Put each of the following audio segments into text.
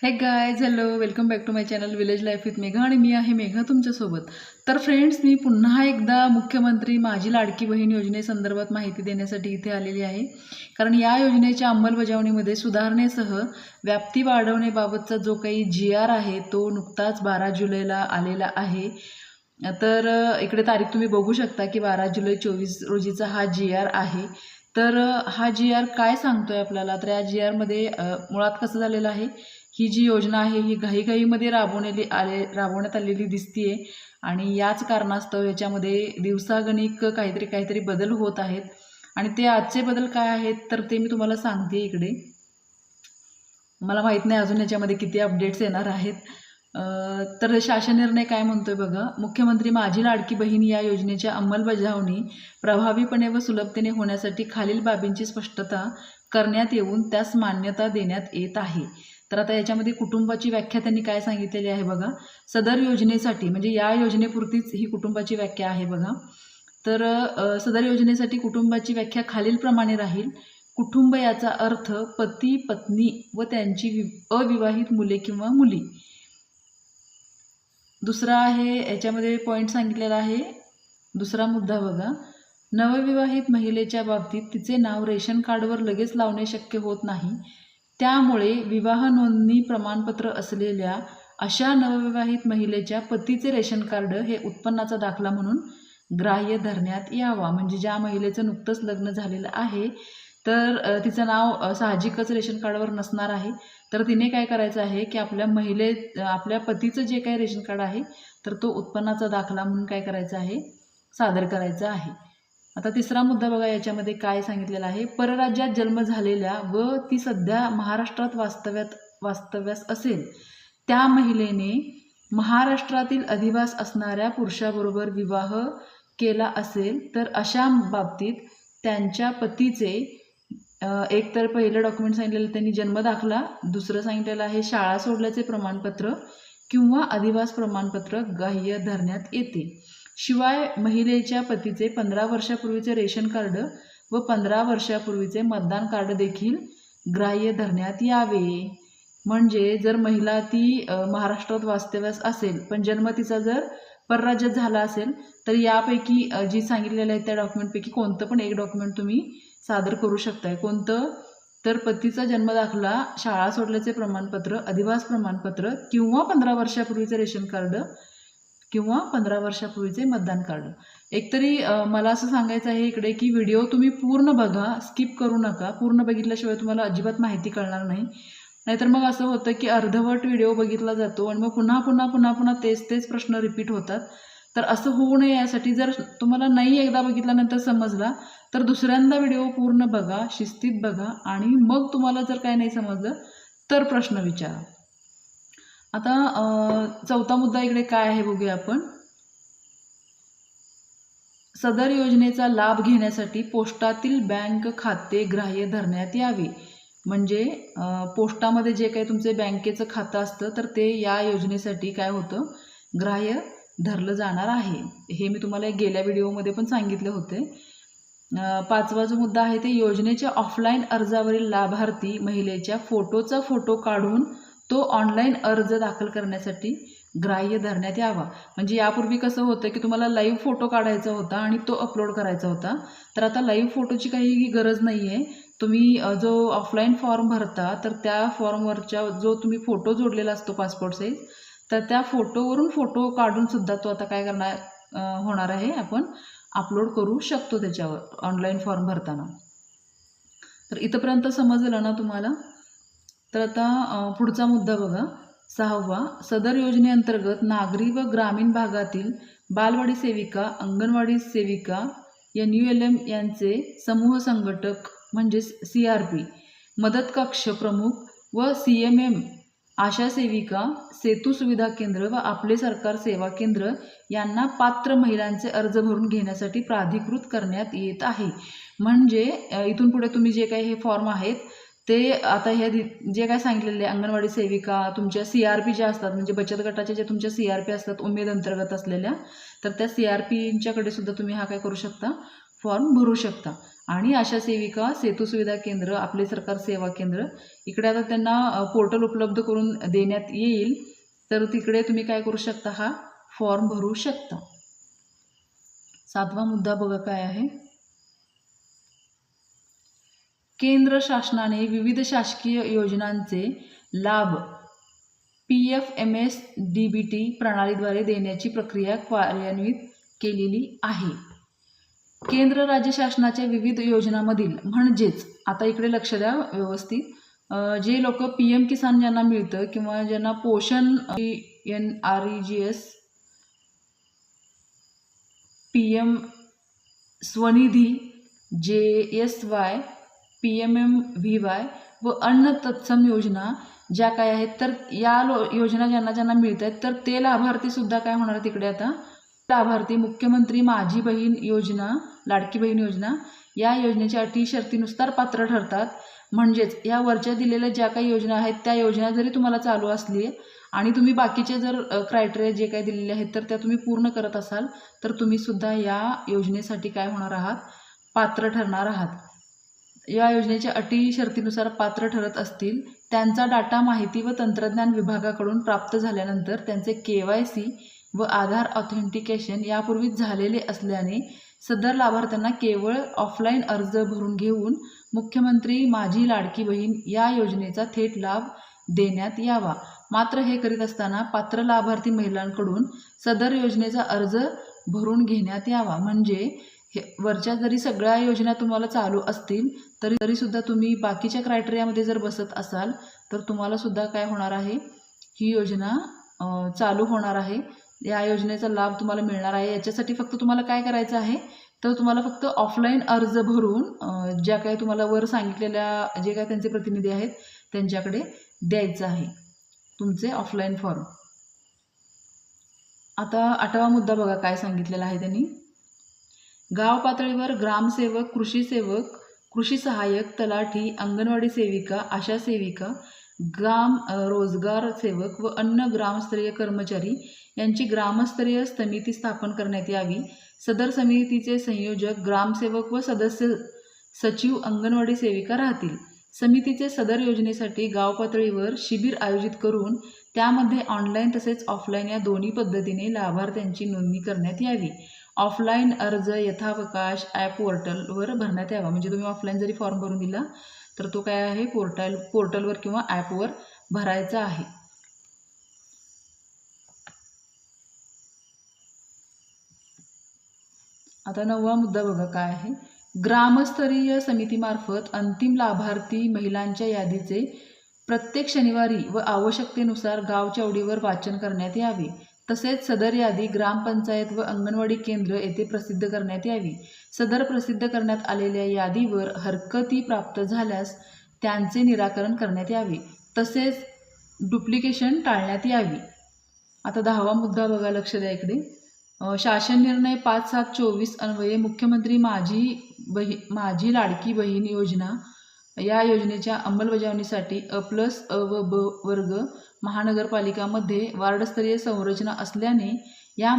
हे guys hello welcome back to my channel village life with Megha आणि मी आहे मेघा तुमच्यासोबत. तर फ्रेंड्स, मी पुन्हा एकदा मुख्यमंत्री माझी लाडकी बहीण योजनेसंदर्भात माहिती देण्यासाठी इथे आलेली आहे. कारण या योजनेच्या अंमलबजावणीमध्ये सुधारणेसह व्याप्ती वाढवण्याबाबतचा जो काही GR आहे तो नुकताच 12 जुलैला आलेला आहे. तर इकडे तारीख तुम्ही बघू शकता की 12 जुलै 24 रोजीचा हा GR आहे. तर हा GR काय सांगतोय आपल्याला, तर या GRमध्ये मुळात कसं झालेलं आहे, ही जी योजना आहे ही घाईघाईमध्ये राबवण्यात आलेली दिसतीये आणि याच कारणास्तव याच्यामध्ये दिवसागणिक काहीतरी बदल होत आहेत. आणि ते आजचे बदल काय आहेत तर ते मी तुम्हाला सांगते इकडे. मला माहीत नाही अजून याच्यामध्ये किती अपडेट्स येणार आहेत. तर शासन निर्णय काय म्हणतोय बघा. मुख्यमंत्री माझी लाडकी बहीण या योजनेच्या अंमलबजावणी प्रभावीपणे व सुलभतेने होण्यासाठी खालील बाबींची स्पष्टता करण्यात येऊन त्यास मान्यता देण्यात येत आहे. तर आता याच्यामध्ये कुटुंबाची व्याख्या त्यांनी काय सांगितलेली आहे बघा. सदर योजनेसाठी म्हणजे या योजनेपुरतीच ही कुटुंबाची व्याख्या आहे बघा. तर सदर योजनेसाठी कुटुंबाची व्याख्या खालीलप्रमाणे राहील. कुटुंब याचा अर्थ पती पत्नी व त्यांची अविवाहित मुले किंवा मुली. दुसरा आहे याच्यामध्ये पॉईंट सांगितलेला आहे. दुसरा मुद्दा बघा. नवविवाहित महिलेच्या बाबतीत तिचे नाव रेशन कार्डवर लगेच लावणे शक्य होत नाही. त्यामुळे विवाह नोंदणी प्रमाणपत्र असलेल्या अशा नवविवाहित महिलेच्या पतीचे रेशन कार्ड हे उत्पन्नाचा दाखला म्हणून ग्राह्य धरण्यात यावा. म्हणजे ज्या महिलेचं नुकतंच लग्न झालेलं आहे तर तिचं नाव साहजिकच रेशन कार्डवर नसणार आहे. तर तिने काय करायचं आहे की आपल्या पतीचं जे काही रेशन कार्ड आहे तर तो उत्पन्नाचा दाखला म्हणून काय करायचं आहे, सादर करायचा आहे. आता तिसरा मुद्दा बघा, याच्यामध्ये काय सांगितलेलं आहे. परराज्यात जन्म झालेल्या व ती सध्या महाराष्ट्रात वास्तव्यास असेल त्या महिलेने महाराष्ट्रातील अधिवास असणाऱ्या पुरुषाबरोबर विवाह केला असेल तर अशा बाबतीत त्यांच्या पतीचे एक तर पहिलं डॉक्युमेंट सांगितलेलं त्यांनी जन्मदाखला, दुसरं सांगितलेलं आहे शाळा सोडल्याचे प्रमाणपत्र किंवा अधिवास प्रमाणपत्र ग्राह्य धरण्यात येते. शिवाय महिलेच्या पतीचे 15 वर्षापूर्वीचे रेशन कार्ड व 15 वर्षापूर्वीचे मतदान कार्ड देखील ग्राह्य धरण्यात यावे. म्हणजे जर महिला ती महाराष्ट्रात वास्तव्यास असेल पण जन्म तिचा जर परराज्यात झाला असेल तर यापैकी जी सांगितलेलं आहे त्या डॉक्युमेंटपैकी कोणतं पण एक डॉक्युमेंट तुम्ही सादर करू शकताय. कोणतं तर पतीचा जन्मदाखला, शाळा सोडल्याचे प्रमाणपत्र, अधिवास प्रमाणपत्र किंवा 15 वर्षापूर्वीचे रेशन कार्ड किंवा 15 वर्षापूर्वीचे मतदान कार्ड. एकतरी मला असं सांगायचं आहे इकडे की व्हिडिओ तुम्ही पूर्ण बघा, स्किप करू नका. पूर्ण बघितल्याशिवाय तुम्हाला अजिबात माहिती कळणार नाही. नाहीतर मग असं होतं की अर्धवट व्हिडिओ बघितला जातो आणि मग पुन्हा तेच प्रश्न रिपीट होतात. तर असं होऊ नये यासाठी जर तुम्हाला नाही एकदा बघितल्यानंतर समजला तर दुसऱ्यांदा व्हिडिओ पूर्ण बघा, शिस्तीत बघा आणि मग तुम्हाला जर काय नाही समजलं तर प्रश्न विचारा. आता चौथा मुद्दा इकडे काय आहे बघूया आपण. सदर योजनेचा लाभ घेण्यासाठी पोस्टातील बँक खाते ग्राह्य धरण्यात यावे. म्हणजे पोस्टामध्ये जे काही तुमचे बँकेचं खातं असतं तर ते या योजनेसाठी काय होतं, ग्राह्य धरलं जाणार आहे. हे मी तुम्हाला गेल्या व्हिडिओमध्ये पण सांगितले होते. पाचवा जो मुद्दा आहे ते योजनेच्या ऑफलाईन अर्जावरील लाभार्थी महिलेच्या फोटोचा फोटो काढून तो ऑनलाईन अर्ज दाखल करण्यासाठी ग्राह्य धरण्यात यावा. म्हणजे यापूर्वी कसं होतं की तुम्हाला लाईव्ह फोटो काढायचा होता आणि तो अपलोड करायचा होता. तर आता लाईव्ह फोटोची काही गरज नाही आहे. तुम्ही जो ऑफलाईन फॉर्म भरता तर त्या फॉर्मवरच्या जो तुम्ही फोटो जोडलेला असतो पासपोर्ट साईज, तर त्या फोटोवरून फोटो काढून सुद्धा तो आता काय होणार आहे, आपण अपलोड करू शकतो त्याच्यावर ऑनलाईन फॉर्म भरताना. तर इथंपर्यंत समजलं ना तुम्हाला. तर आता पुढचा मुद्दा बघा, 6वा. सदर योजनेअंतर्गत नागरी व ग्रामीण भागातील बालवाडी सेविका, अंगणवाडी सेविका, NULM यांचे समूह संघटक म्हणजेच CRP, मदत कक्ष प्रमुख व CMM, आशा सेविका, सेतू सुविधा केंद्र व आपले सरकार सेवा केंद्र यांना पात्र महिलांचे अर्ज भरून घेण्यासाठी प्राधिकृत करण्यात येत आहे. म्हणजे इथून पुढे तुम्ही जे काही हे फॉर्म आहेत ते आता हे जे काय सांगितलेले अंगणवाडी सेविका, तुमच्या CRP ज्या असतात म्हणजे बचत गटाच्या ज्या तुमच्या CRP असतात उमेद अंतर्गत असलेल्या, तर त्या CRPंच्याकडे सुद्धा तुम्ही हा काय करू शकता, फॉर्म भरू शकता. आणि आशा सेविका सेतू सुविधा केंद्र आपले सरकार सेवा केंद्र इकडे आता त्यांना पोर्टल उपलब्ध करून देण्यात येईल, तर तिकडे तुम्ही काय करू शकता, हा फॉर्म भरू शकता. 7वा मुद्दा बघा काय आहे. केंद्र शासनाने विविध शासकीय योजनांचे लाभ PFMSDBT प्रणालीद्वारे देण्याची प्रक्रिया कार्यान्वित केलेली आहे. केंद्र राज्य शासनाच्या विविध योजनांमधील म्हणजेच आता इकडे लक्ष द्या व्यवस्थित, जे लोक PM किसान ज्यांना मिळतं किंवा ज्यांना पोषण NREGS, PM Svanidhi, JSY, PMMVY व अन्न तत्सम योजना ज्या काय आहेत, तर या योजना ज्यांना मिळत आहेत तर ते लाभार्थी सुद्धा काय होणार आहे तिकडे. आता लाभार्थी मुख्यमंत्री माझी बहीण योजना, लाडकी बहीण योजना या योजनेच्या अटी शर्तीनुसार पात्र ठरतात. म्हणजेच या वरच्या दिलेल्या ज्या काही योजना आहेत त्या योजना जरी तुम्हाला चालू असली आणि तुम्ही बाकीचे जर क्रायटेरिया जे काही दिलेले आहेत तर त्या तुम्ही पूर्ण करत असाल तर तुम्ही सुद्धा या योजनेसाठी काय होणार आहात, पात्र ठरणार आहात. या योजनेच्या अटी शर्तीनुसार पात्र ठरत असतील त्यांचा डाटा माहिती व तंत्रज्ञान विभागाकडून प्राप्त झाल्यानंतर त्यांचे KYC व आधार ऑथेंटिकेशन यापूर्वीच झालेले असल्याने सदर लाभार्थ्यांना केवळ ऑफलाईन अर्ज भरून घेऊन मुख्यमंत्री माझी लाडकी बहीण या योजनेचा थेट लाभ देण्यात यावा. मात्र हे करीत असताना पात्र लाभार्थी महिलांकडून सदर योजनेचा अर्ज भरून घेण्यात यावा. म्हणजे वरच्या जरी सगळ्या योजना तुम्हाला चालू असतील तरी सुद्धा तुम्ही बाकीच्या क्रायटेरियामध्ये जर बसत असाल तर तुम्हाला सुद्धा काय होणार आहे, ही योजना चालू होणार आहे. या योजनेचा लाभ तुम्हाला मिळणार आहे. याच्यासाठी फक्त तुम्हाला काय करायचं आहे, तर तुम्हाला फक्त ऑफलाईन अर्ज भरून ज्या काही तुम्हाला वर सांगितलेल्या जे काही त्यांचे प्रतिनिधी आहेत त्यांच्याकडे द्यायचं आहे तुमचे ऑफलाईन फॉर्म. आता 8वा मुद्दा बघा काय सांगितलेला आहे त्यांनी. गाव पातळीवर ग्रामसेवक, कृषी सेवक, कृषी सहाय्यक, तलाठी, अंगणवाडी सेविका, आशा सेविका, ग्राम रोजगार सेवक व अन्य ग्रामस्तरीय कर्मचारी यांची ग्रामस्तरीय समिती स्थापन करण्यात यावी. सदर समितीचे संयोजक ग्रामसेवक व सदस्य सचिव अंगणवाडी सेविका राहतील. समितीचे सदर योजनेसाठी गाव पातळीवर शिबिर आयोजित करून त्यामध्ये ऑनलाईन तसेच ऑफलाईन या दोन्ही पद्धतीने लाभार्थ्यांची नोंदणी करण्यात यावी. ऑफलाईन अर्ज यथावकाश ॲप पोर्टलवर भरण्यात यावा. म्हणजे तुम्ही ऑफलाईन जरी फॉर्म भरून दिला तर तो काय आहे, पोर्टलवर किंवा ॲपवर भरायचा आहे. आता 9वा मुद्दा बघा काय आहे. ग्रामस्तरीय समितीमार्फत अंतिम लाभार्थी महिलांच्या यादीचे प्रत्येक शनिवारी व आवश्यकतेनुसार गाव चौडीवर वाचन करण्यात यावे. तसेच सदर यादी ग्रामपंचायत व अंगणवाडी केंद्र येथे प्रसिद्ध करण्यात यावी. सदर प्रसिद्ध करण्यात आलेल्या यादीवर हरकती प्राप्त झाल्यास त्यांचे निराकरण करण्यात यावे. तसेच डुप्लिकेशन टाळण्यात यावी. आता 10वा मुद्दा बघा, लक्ष द्या इकडे. शासन निर्णय 5/7/24 अन्वये मुख्यमंत्री माझी लाडकी बहीण योजना या योजनेच्या अंमलबजावणीसाठी अ व ब वर्ग महानगरपालिकामध्ये वार्डस्तरीय संरचना असल्याने या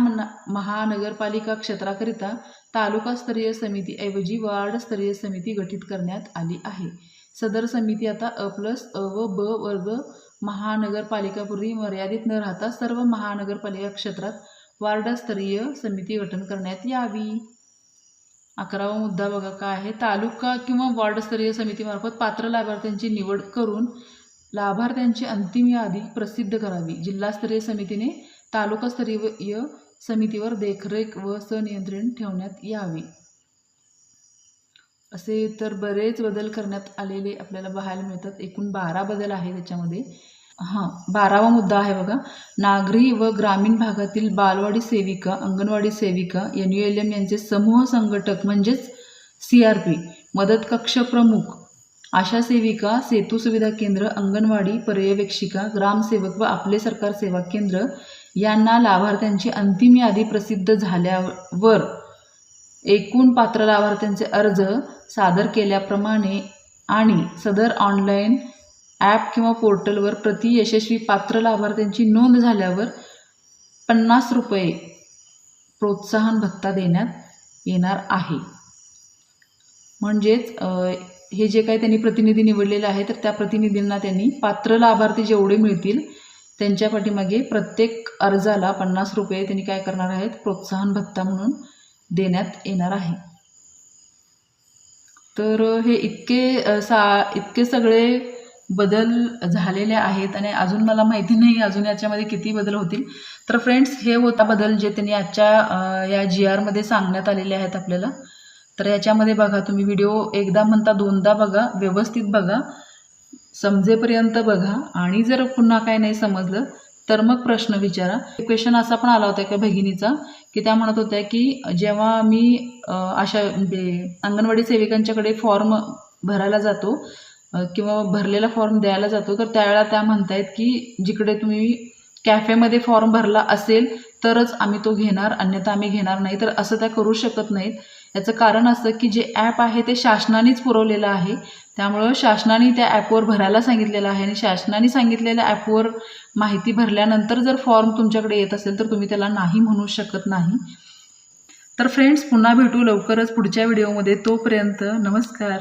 महानगरपालिका क्षेत्राकरिता तालुकास्तरीय समितीऐवजी वार्डस्तरीय समिती गठीत करण्यात आली आहे. सदर समिती आता अ व ब वर्ग महानगरपालिकापूर्वी मर्यादित न राहता सर्व महानगरपालिका क्षेत्रात वार्डस्तरीय समिती गठन करण्यात यावी. 11वा मुद्दा बघा काय आहे. तालुका किंवा वार्डस्तरीय समितीमार्फत पात्र लाभार्थ्यांची निवड करून लाभार्थ्यांची अंतिम यादी प्रसिद्ध करावी. जिल्हास्तरीय समितीने तालुकास्तरीय समितीवर देखरेख व संनियंत्रण ठेवण्यात यावे. असे तर बरेच बदल करण्यात आलेले आपल्याला पाहायला मिळतात. एकूण 12 बदल आहे त्याच्यामध्ये. 12वा मुद्दा आहे बघा. नागरी व ग्रामीण भागातील बालवाडी सेविका, अंगणवाडी सेविका, NULM यांचे समूह संघटक म्हणजेच CRP, मदत कक्ष प्रमुख, आशा सेविका, सेतू सुविधा केंद्र, अंगणवाडी पर्यवेक्षिका, ग्रामसेवक व आपले सरकार सेवा केंद्र यांना लाभार्थ्यांची अंतिम यादी प्रसिद्ध झाल्यावर एकूण पात्र लाभार्थ्यांचे अर्ज सादर केल्याप्रमाणे आणि सदर ऑनलाईन ॲप किंवा पोर्टलवर प्रति यशस्वी पात्र लाभार्थ्यांची नोंद झाल्यावर 50 रुपये प्रोत्साहन भत्ता देण्यात येणार आहे. म्हणजेच हे जे काही त्यांनी प्रतिनिधी निवडलेले आहे तर त्या प्रतिनिधींना त्यांनी पात्र लाभार्थी जेवढे मिळतील त्यांच्या पाठीमागे प्रत्येक अर्जाला 50 रुपये त्यांनी काय करणार आहेत, प्रोत्साहन भत्ता म्हणून देण्यात येणार आहे. तर हे इतके सगळे बदल झालेले आहेत आणि अजून मला माहिती नाही अजून याच्यामध्ये किती बदल होतील. तर फ्रेंड्स, हे होता बदल जे त्यांनी आजच्या या GR मध्ये सांगण्यात आलेले आहेत आपल्याला. तर याच्यामध्ये बघा, तुम्ही व्हिडिओ एकदा म्हणता दोनदा बघा, व्यवस्थित बघा, समजेपर्यंत बघा आणि जर पुन्हा काय नाही समजलं तर मग प्रश्न विचारा. क्वेश्चन असा पण आला होता एका भगिनीचा की त्या म्हणत होत्या की जेव्हा मी अशा अंगणवाडी सेविकांच्याकडे फॉर्म भरायला जातो किंवा भरलेला फॉर्म द्यायला जातो तर त्यावेळेला त्या म्हणतायत की जिकडे तुम्ही कॅफेमध्ये फॉर्म भरला असेल तरच आम्ही तो घेणार, अन्यथा आम्ही घेणार नाही. तर असं त्या करू शकत नाहीत. याचं कारण असं की जे ॲप आहे ते शासनानेच पुरवलेलं आहे, त्यामुळं शासनाने त्या ॲपवर भरायला सांगितलेलं आहे आणि शासनाने सांगितलेल्या ॲपवर माहिती भरल्यानंतर जर फॉर्म तुमच्याकडे येत असेल तर तुम्ही त्याला नाही म्हणू शकत नाही. तर फ्रेंड्स, पुन्हा भेटू लवकरच पुढच्या व्हिडिओमध्ये. तोपर्यंत नमस्कार.